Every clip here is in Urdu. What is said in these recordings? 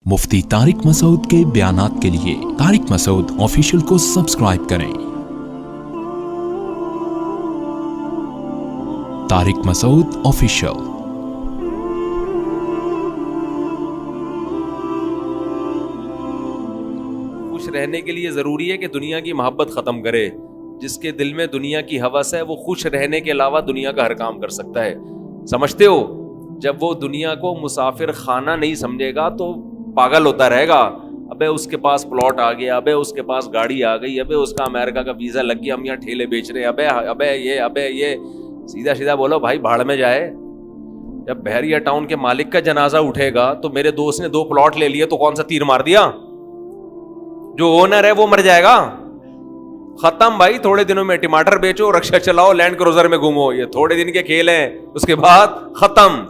مفتی طارق مسعود کے بیانات کے لیے طارق مسعود آفیشیل کو سبسکرائب کریں۔ طارق مسعود آفیشیل۔ خوش رہنے کے لیے ضروری ہے کہ دنیا کی محبت ختم کرے۔ جس کے دل میں دنیا کی ہوس ہے وہ خوش رہنے کے علاوہ دنیا کا ہر کام کر سکتا ہے۔ سمجھتے ہو؟ جب وہ دنیا کو مسافر خانہ نہیں سمجھے گا تو پاگل ہوتا رہے گا۔ ابے اس کے پاس پلاٹ آ گیا، ابے اس کے پاس گاڑی آ گئی، ابے اس کا امریکہ کا ویزا لگ گیا، ہم یہاں ٹھیلے بیچ رہے ہیں، ابے یہ سیدھا سیدھا بولو بھائی بھاڑ میں جائے۔ جب بحریہ ٹاؤن کے مالک کا جنازہ اٹھے گا تو میرے دوست نے 2 پلاٹ لے لیے تو کون سا تیر مار دیا؟ جو اونر ہے وہ مر جائے گا۔ ختم بھائی، تھوڑے دنوں میں ٹماٹر بیچو، رکشا چلاؤ، لینڈ کروزر میں گھومو، یہ تھوڑے دن کے کھیل ہیں، اس کے بعد ختم۔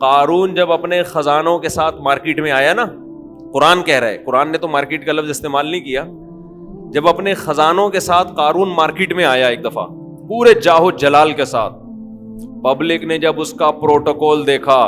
قارون جب اپنے خزانوں کے ساتھ مارکیٹ میں آیا نا، قرآن کہہ رہا ہے، قرآن نے تو مارکیٹ کا لفظ استعمال نہیں کیا، جب اپنے خزانوں کے ساتھ قارون مارکیٹ میں آیا ایک دفعہ پورے جاہو جلال کے ساتھ، پبلک نے جب اس کا پروٹوکول دیکھا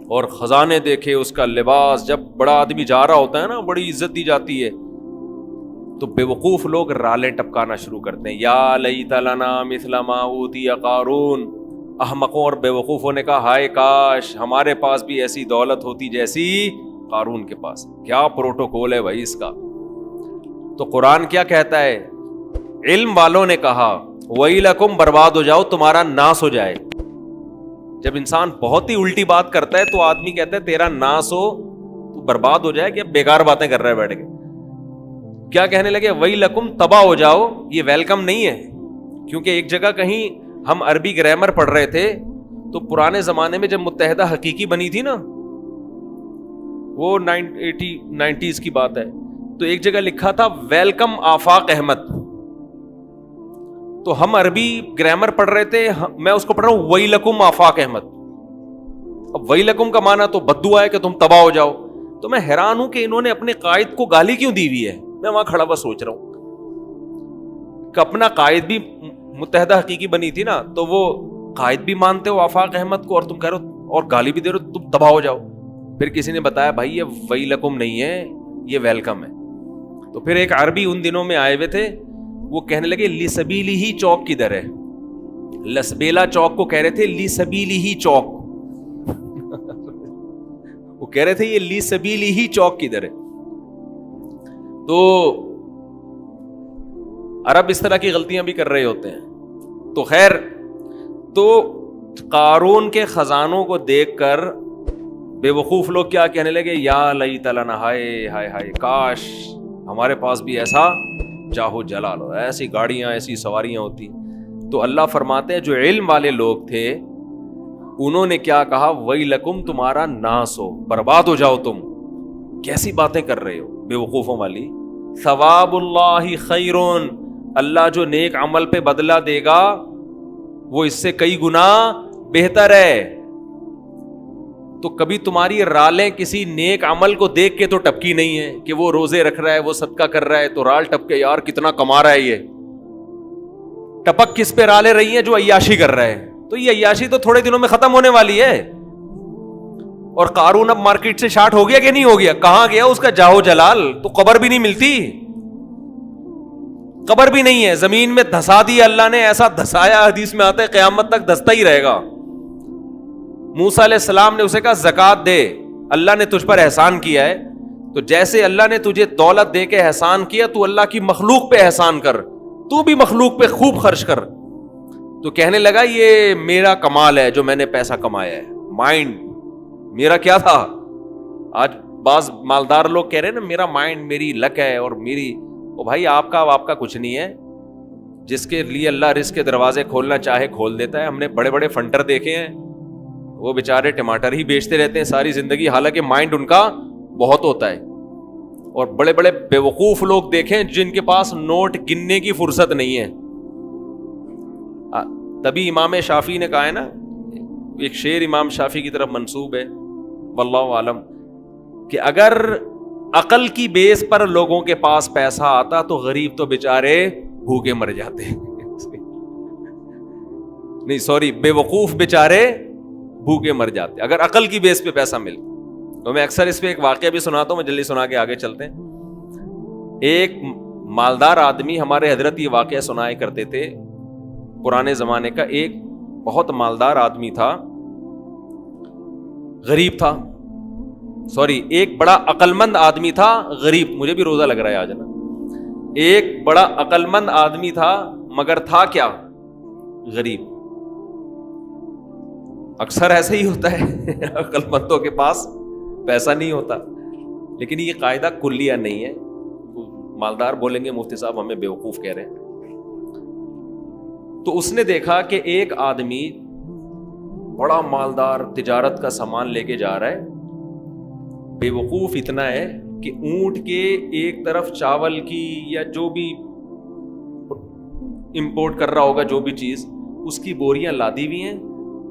اور خزانے دیکھے، اس کا لباس، جب بڑا آدمی جا رہا ہوتا ہے نا بڑی عزت دی جاتی ہے، تو بے وقوف لوگ رالیں ٹپکانا شروع کرتے ہیں، یا لیت لنا مثل ما اوتی قارون۔ احمقوں اور بے وقوفوں نے کہا ہائے کاش ہمارے پاس بھی ایسی دولت ہوتی جیسی قارون کے پاس۔ کیا پروٹوکول ہے بھائی اس کا۔ تو قرآن کیا کہتا ہے؟ علم والوں نے کہا وَيْلَكُمْ، برباد ہو جاؤ، تمہارا ناس ہو جائے۔ جب انسان بہت ہی الٹی بات کرتا ہے تو آدمی کہتا ہے تیرا ناس ہو، تو برباد ہو جائے، کہ بیکار باتیں کر رہا ہے بیٹھ کے۔ کیا کہنے لگے؟ وَيْلَكُمْ، تباہ ہو جاؤ۔ یہ ویلکم نہیں ہے، کیونکہ ایک جگہ کہیں ہم عربی گرامر پڑھ رہے تھے تو پرانے زمانے میں جب متحدہ حقیقی بنی تھی نا، وہ 90s کی بات ہے، تو ایک جگہ لکھا تھا ویلکم آفاق احمد، تو ہم عربی گرامر پڑھ رہے تھے، میں اس کو پڑھ رہا ہوں وَيْلَكُمْ آفاق احمد۔ اب وَيْلَكُمْ کا معنی تو بد دعا ہے کہ تم تباہ ہو جاؤ۔ تو میں حیران ہوں کہ انہوں نے اپنے قائد کو گالی کیوں دی ہوئی ہے۔ میں وہاں کھڑا ہوا سوچ رہا ہوں کہ اپنا قائد بھی متحدہ حقیقی بنی تھی نا، تو وہ قائد بھی مانتے ہو آفاق احمد کو، اور تم کہہ رہے ہو اور گالی بھی دے رہے ہو تم تباہ ہو جاؤ۔ پھر کسی نے بتایا بھائی یہ وَيْلَكُمْ نہیں ہے، یہ ویلکم ہے۔ تو پھر ایک عربی ان دنوں میں آئے ہوئے تھے، وہ کہنے لگے لِسَبِيلِهِ چوک کدھر ہے؟ لسبیلا چوک کو کہہ رہے تھے لِسَبِيلِهِ چوک۔ وہ کہہ رہے تھے یہ لِسَبِيلِهِ چوک کدھر ہے؟ تو عرب اس طرح کی غلطیاں بھی کر رہے ہوتے ہیں۔ تو خیر، تو قارون کے خزانوں کو دیکھ کر بے وقوف لوگ کیا کہنے لگے؟ یا لیت لنا، ہائے ہائے ہائے کاش ہمارے پاس بھی ایسا جاہو جلال ہو، ایسی گاڑیاں، ایسی سواریاں ہوتی۔ تو اللہ فرماتے ہیں جو علم والے لوگ تھے انہوں نے کیا کہا؟ وَيْلَكُمْ، تمہارا ناس ہو، برباد ہو جاؤ تم۔ کیسی باتیں کر رہے ہو بے وقوفوں والی۔ ثواب اللہ خیرون، اللہ جو نیک عمل پہ بدلہ دے گا وہ اس سے کئی گنا بہتر ہے۔ تو کبھی تمہاری رالیں کسی نیک عمل کو دیکھ کے تو ٹپکی نہیں ہے کہ وہ روزے رکھ رہا ہے، وہ صدقہ کر رہا ہے تو رال ٹپ کے یار کتنا کما رہا ہے۔ یہ ٹپک کس پہ رالیں رہی ہیں؟ جو عیاشی کر رہا ہے۔ تو یہ عیاشی تو تھوڑے دنوں میں ختم ہونے والی ہے۔ اور قارون اب مارکیٹ سے شارٹ ہو گیا کہ نہیں ہو گیا؟ کہاں گیا اس کا جاہو جلال؟ تو قبر بھی نہیں ملتی، قبر بھی نہیں ہے، زمین میں دھسا دی اللہ نے، ایسا دھسایا حدیث میں آتا ہے قیامت تک دھستا ہی رہے گا۔ موسیٰ علیہ السلام نے اسے کہا زکوٰۃ دے، اللہ نے تجھ پر احسان کیا ہے، تو جیسے اللہ نے تجھے دولت دے کے احسان کیا تو اللہ کی مخلوق پہ احسان کر، تو بھی مخلوق پہ خوب خرچ کر۔ تو کہنے لگا یہ میرا کمال ہے جو میں نے پیسہ کمایا ہے، مائنڈ میرا کیا تھا۔ آج بعض مالدار لوگ کہہ رہے ہیں نا میرا مائنڈ، میری لک ہے اور میری، او بھائی آپ کا کچھ نہیں ہے۔ جس کے لیے اللہ رزق کے دروازے کھولنا چاہے کھول دیتا ہے۔ ہم نے بڑے بڑے فنٹر دیکھے ہیں، وہ بیچارے ٹماٹر ہی بیچتے رہتے ہیں ساری زندگی، حالانکہ مائنڈ ان کا بہت ہوتا ہے۔ اور بڑے بڑے بے وقوف لوگ دیکھیں جن کے پاس نوٹ گننے کی فرصت نہیں ہے۔ تبھی امام شافعی نے کہا ہے نا، ایک شعر امام شافعی کی طرف منسوب ہے واللہ عالم، کہ اگر عقل کی بیس پر لوگوں کے پاس پیسہ آتا تو غریب تو بیچارے بھوکے مر جاتے، نہیں سوری، بے وقوف بیچارے بھوکے مر جاتے اگر عقل کی بیس پہ پیسہ مل۔ تو میں اکثر اس پہ ایک واقعہ بھی سناتا ہوں, میں جلدی سنا کے آگے چلتے ہیں. ایک مالدار آدمی, ہمارے حضرت یہ واقعہ سنایا کرتے تھے پرانے زمانے کا, ایک بہت مالدار آدمی تھا, غریب تھا, ایک بڑا عقل مند آدمی تھا, غریب, مجھے بھی روزہ لگ رہا ہے آج نا. ایک بڑا عقل مند آدمی تھا مگر تھا کیا؟ غریب. اکثر ایسا ہی ہوتا ہے عقل مندوں کے پاس پیسہ نہیں ہوتا, لیکن یہ قاعدہ کلیہ نہیں ہے. مالدار بولیں گے مفتی صاحب ہمیں بیوقوف کہہ رہے ہیں. تو اس نے دیکھا کہ ایک آدمی بڑا مالدار تجارت کا سامان لے کے جا رہا ہے, بیوقوف اتنا ہے کہ اونٹ کے ایک طرف چاول کی یا جو بھی امپورٹ کر رہا ہوگا جو بھی چیز, اس کی بوریاں لادی ہوئی ہیں,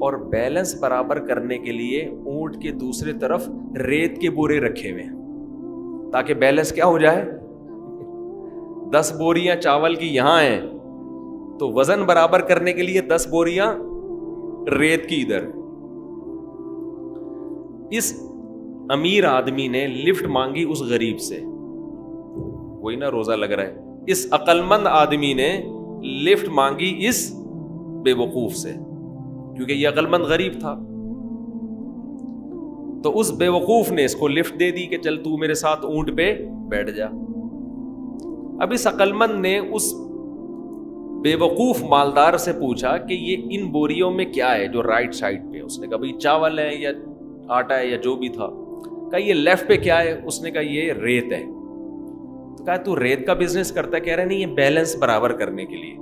اور بیلنس برابر کرنے کے لیے اونٹ کے دوسرے طرف ریت کے بورے رکھے ہوئے ہیں تاکہ بیلنس کیا ہو جائے. 10 بوریاں چاول کی یہاں ہیں تو وزن برابر کرنے کے لیے 10 بوریاں ریت کی ادھر. اس امیر آدمی نے لفٹ مانگی اس غریب سے, وہی نا روزہ لگ رہا ہے. اس عقل مند آدمی نے لفٹ مانگی اس بے وقوف سے, کیونکہ یہ عقل مند غریب تھا. تو اس بے وقوف نے اس کو لفٹ دے دی کہ چل تو میرے ساتھ اونٹ پہ بیٹھ جا. اب اس عقل مند نے اس بے وقوف مالدار سے پوچھا کہ یہ ان بوریوں میں کیا ہے جو رائٹ سائڈ پہ؟ اس نے کہا بھائی چاول ہے یا آٹا ہے یا جو بھی تھا. کہا یہ لیفٹ پہ کیا ہے؟ اس نے کہا یہ ریت ہے. تو کہا تو ریت کا بزنس کرتا ہے؟ کہہ رہا نہیں, یہ بیلنس برابر کرنے کے لیے.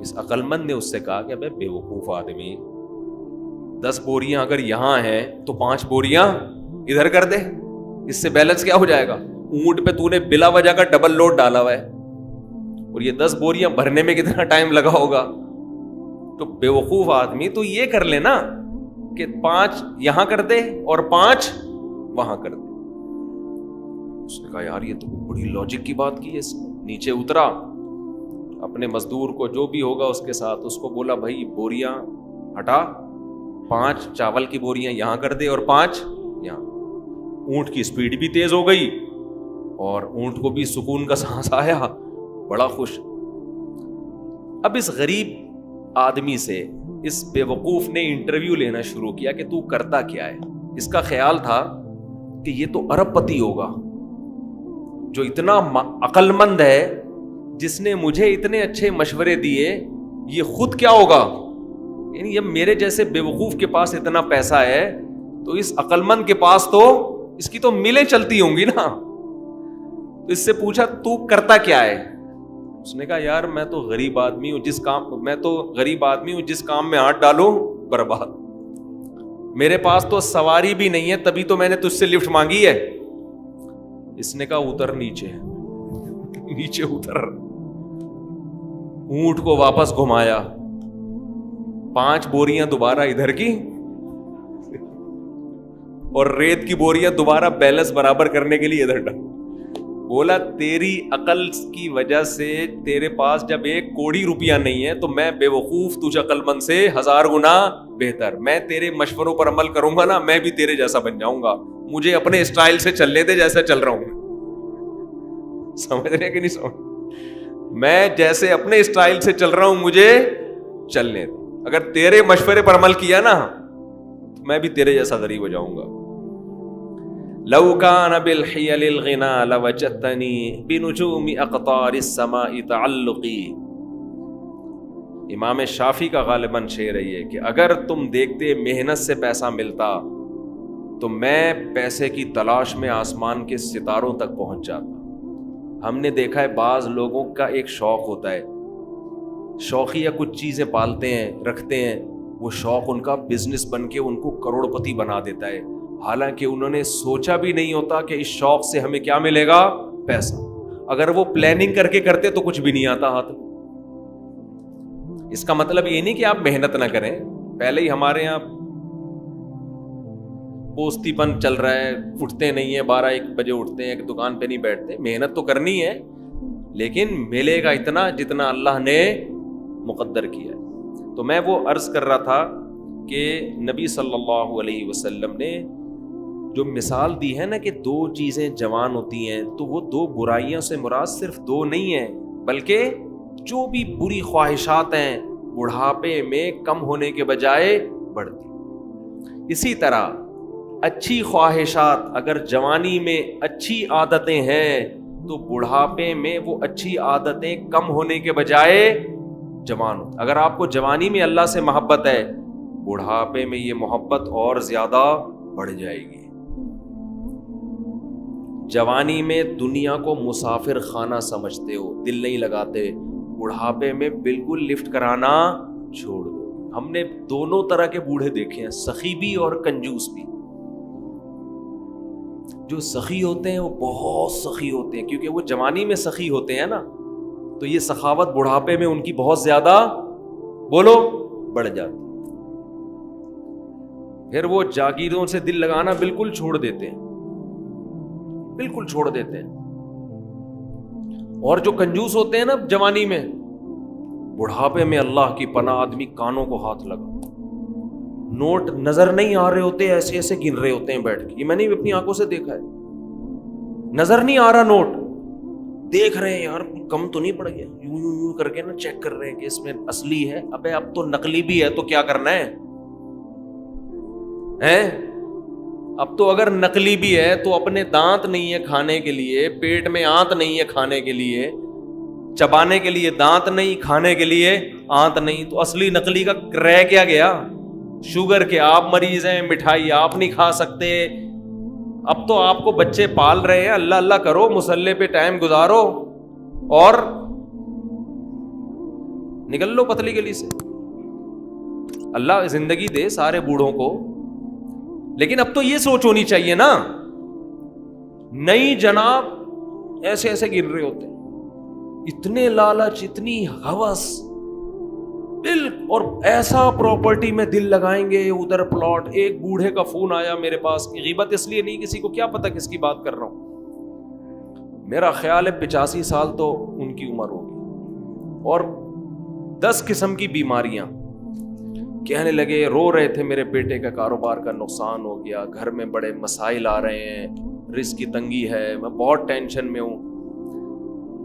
اس عقل مند نے اس سے کہا کہ ابے بے وقوف آدمی, 10 بوریاں اگر یہاں ہیں تو 5 بوریاں ادھر کر دے, اس سے بیلنس کیا ہو جائے گا؟ اونٹ پہ تو نے بلا وجہ کا ڈبل لوڈ ڈالا ہوا ہے, اور یہ 10 بوریاں بھرنے میں کتنا ٹائم لگا ہوگا. تو بے وقوف آدمی تو یہ کر لے نا کہ 5 یہاں کر دے اور 5 وہاں کر دے. اس نے کہا یار یہ تو بڑی لاجک کی بات کی ہے. اس نے نیچے اترا, اپنے مزدور کو جو بھی ہوگا اس کے ساتھ اس کو بولا بھائی بوریاں ہٹا, 5 چاول کی بوریاں یہاں کر دے اور 5 یہاں. اونٹ کی سپیڈ بھی تیز ہو گئی اور اونٹ کو بھی سکون کا سانس آیا, بڑا خوش. اب اس غریب آدمی سے اس بے وقوف نے انٹرویو لینا شروع کیا کہ تو کرتا کیا ہے. اس کا خیال تھا کہ یہ تو ارب پتی ہوگا جو اتنا عقل مند ہے, جس نے مجھے اتنے اچھے مشورے دیے, یہ خود کیا ہوگا؟ یعنی جب میرے جیسے بے وقوف کے پاس اتنا پیسہ ہے تو اس عقل مند کے پاس تو اس کی تو ملیں چلتی ہوں گی نا. تو اس سے پوچھا تو کرتا کیا ہے؟ اس نے کہا یار میں تو غریب آدمی ہوں, جس کام میں ہاتھ ڈالوں برباد. میرے پاس تو سواری بھی نہیں ہے, تبھی تو میں نے تجھ سے لفٹ مانگی ہے. اس نے کہا اتر نیچے اتر. اونٹ کو واپس گھمایا, 5 بوریاں دوبارہ ادھر کی اور ریت کی بوریاں دوبارہ بیلنس برابر کرنے کے لیے ادھر ڈال. بولا تیری عقل کی وجہ سے تیرے پاس جب 1 کوڑی روپیہ نہیں ہے تو میں بے وقوف تجھ عقل مند سے 1000 گنا بہتر. میں تیرے مشوروں پر عمل کروں گا نا, میں بھی تیرے جیسا بن جاؤں گا. مجھے اپنے اسٹائل سے چلنے دے جیسا چل رہا ہوں. سمجھ رہے کہ نہیں سمجھ؟ میں جیسے اپنے اسٹائل سے چل رہا ہوں مجھے چلنے دے. اگر تیرے مشورے پر عمل کیا نا تو میں بھی تیرے جیسا غریب ہو جاؤں گا. لو كان بالحيل الغنى لوجدتني بنجوم اقطار السماء تعلقي. امام شافعی کا غالباً شعر ہے یہ کہ اگر تم دیکھتے محنت سے پیسہ ملتا تو میں پیسے کی تلاش میں آسمان کے ستاروں تک پہنچ جاتا. ہم نے دیکھا ہے بعض لوگوں کا ایک شوق ہوتا ہے, شوقیہ کچھ چیزیں پالتے ہیں رکھتے ہیں, وہ شوق ان کا بزنس بن کے ان کو کروڑ پتی بنا دیتا ہے, حالانکہ انہوں نے سوچا بھی نہیں ہوتا کہ اس شوق سے ہمیں کیا ملے گا؟ پیسہ. اگر وہ پلاننگ کر کے کرتے تو کچھ بھی نہیں آتا ہاتھ. اس کا مطلب یہ نہیں کہ آپ محنت نہ کریں. پہلے ہی ہمارے یہاں پوستی پن چل رہا ہے, اٹھتے نہیں ہیں, 12-1 بجے اٹھتے ہیں, دکان پہ نہیں بیٹھتے. محنت تو کرنی ہے لیکن ملے گا اتنا جتنا اللہ نے مقدر کیا ہے. تو میں وہ عرض کر رہا تھا کہ نبی صلی اللہ علیہ وسلم نے جو مثال دی ہے نا کہ دو چیزیں جوان ہوتی ہیں، تو وہ دو برائیوں سے مراد صرف دو نہیں ہیں، بلکہ جو بھی بری خواہشات ہیں بڑھاپے میں کم ہونے کے بجائے بڑھتی۔ اسی طرح اچھی خواہشات اگر جوانی میں اچھی عادتیں ہیں تو بڑھاپے میں وہ اچھی عادتیں کم ہونے کے بجائے جوان ہوتی۔ اگر آپ کو جوانی میں اللہ سے محبت ہے، بڑھاپے میں یہ محبت اور زیادہ بڑھ جائے گی۔ جوانی میں دنیا کو مسافر خانہ سمجھتے ہو، دل نہیں لگاتے، بڑھاپے میں بالکل لفٹ کرانا چھوڑ دو۔ ہم نے دونوں طرح کے بوڑھے دیکھے ہیں، سخی بھی اور کنجوس بھی۔ جو سخی ہوتے ہیں وہ بہت سخی ہوتے ہیں، کیونکہ وہ جوانی میں سخی ہوتے ہیں نا، تو یہ سخاوت بڑھاپے میں ان کی بہت زیادہ بولو بڑھ جاتی۔ پھر وہ جاگیروں سے دل لگانا بالکل چھوڑ دیتے ہیں، بالکل چھوڑ دیتے ہیں۔ اور جو کنجوس ہوتے ہیں نا جوانی میں، بڑھاپے میں اللہ کی پناہ آدمی کانوں کو ہاتھ لگا، نوٹ نظر نہیں آ رہے ہوتے، ایسے ایسے گن رہے ہوتے ہیں بیٹھ کے۔ یہ میں نے اپنی آنکھوں سے دیکھا ہے، نظر نہیں آ رہا نوٹ، دیکھ رہے ہیں یار کم تو نہیں پڑ گیا، یوں یوں یوں کر کے نا چیک کر رہے ہیں کہ اس میں اصلی ہے۔ ابے اب تو نقلی بھی ہے تو کیا کرنا ہے؟ اب تو اگر نقلی بھی ہے تو اپنے دانت نہیں ہے کھانے کے لیے، پیٹ میں آنت نہیں ہے کھانے کے لیے، چبانے کے لیے دانت نہیں، کھانے کے لیے آنت نہیں، تو اصلی نقلی کا رہ کیا گیا؟ شوگر کے آپ مریض ہیں، مٹھائی آپ نہیں کھا سکتے۔ اب تو آپ کو بچے پال رہے ہیں، اللہ اللہ کرو، مصلے پہ ٹائم گزارو اور نکل لو پتلی گلی سے۔ اللہ زندگی دے سارے بوڑھوں کو، لیکن اب تو یہ سوچ ہونی چاہیے نا، نہیں جناب ایسے ایسے گر رہے ہوتے ہیں، اتنے لالچ، اتنی ہوس، دل، اور ایسا پراپرٹی میں دل لگائیں گے، ادھر پلاٹ۔ ایک بوڑھے کا فون آیا میرے پاس، غیبت اس لیے نہیں، کسی کو کیا پتا کس کی بات کر رہا ہوں، میرا خیال ہے 85 سال تو ان کی عمر ہوگی، اور 10 قسم کی بیماریاں۔ کہنے لگے، رو رہے تھے، میرے بیٹے کا کاروبار کا نقصان ہو گیا، گھر میں بڑے مسائل آ رہے ہیں، رزق کی تنگی ہے، میں بہت ٹینشن میں ہوں۔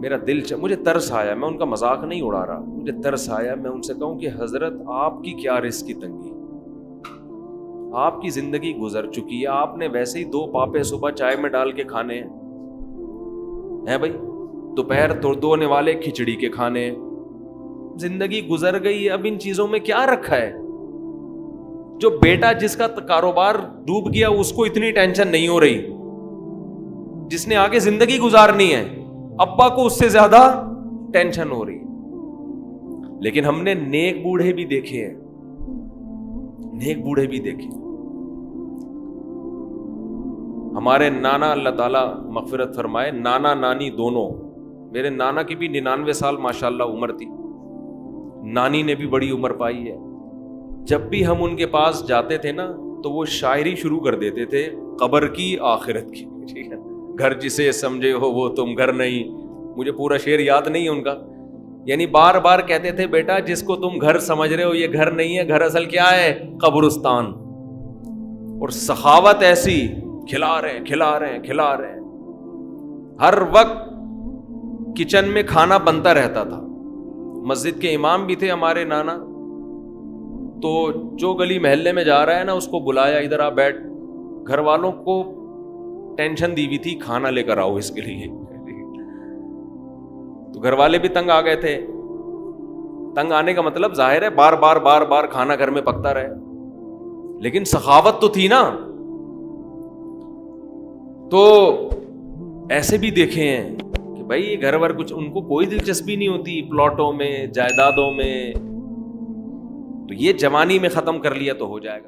میرا دل مجھے ترس آیا، میں ان کا مذاق نہیں اڑا رہا، مجھے ترس آیا، میں ان سے کہوں کہ حضرت آپ کی کیا رزق کی تنگی، آپ کی زندگی گزر چکی ہے، آپ نے ویسے ہی 2 پاپے صبح چائے میں ڈال کے کھانے ہیں بھائی، دوپہر دھونے والے کھچڑی کے کھانے، زندگی گزر گئی ہے، اب ان چیزوں میں کیا رکھا ہے؟ جو بیٹا جس کا کاروبار ڈوب گیا اس کو اتنی ٹینشن نہیں ہو رہی، جس نے آگے زندگی گزارنی ہے ابا کو اس سے زیادہ ٹینشن ہو رہی۔ لیکن ہم نے نیک بوڑھے بھی دیکھے ہیں، نیک بوڑھے بھی دیکھے۔ ہمارے نانا، اللہ تعالیٰ مغفرت فرمائے، نانا نانی دونوں، میرے نانا کی بھی 99 سال ماشاءاللہ عمر تھی، نانی نے بھی بڑی عمر پائی ہے۔ جب بھی ہم ان کے پاس جاتے تھے نا تو وہ شاعری شروع کر دیتے تھے، قبر کی آخرت کی، ٹھیک ہے، گھر جسے سمجھے ہو وہ تم گھر نہیں، مجھے پورا شعر یاد نہیں ہے ان کا، یعنی بار بار کہتے تھے بیٹا جس کو تم گھر سمجھ رہے ہو یہ گھر نہیں ہے، گھر اصل کیا ہے؟ قبرستان۔ اور سخاوت ایسی، کھلا رہے ہیں کھلا رہے ہیں کھلا رہے ہیں، ہر وقت کچن میں کھانا بنتا رہتا تھا۔ مسجد کے امام بھی تھے ہمارے نانا، تو جو گلی محلے میں جا رہا ہے نا اس کو بلایا، ادھر آ بیٹھ، گھر والوں کو ٹینشن دی ہوئی تھی کھانا لے کر آؤ اس کے لیے، تو گھر والے بھی تنگ آ گئے تھے۔ تنگ آنے کا مطلب ظاہر ہے بار بار بار بار کھانا گھر میں پکتا رہے، لیکن سخاوت تو تھی نا۔ تو ایسے بھی دیکھے ہیں کہ بھائی یہ گھر ور کچھ ان کو کوئی دلچسپی نہیں ہوتی پلاٹوں میں، جائیدادوں میں، تو یہ جوانی میں ختم کر لیا تو ہو جائے گا۔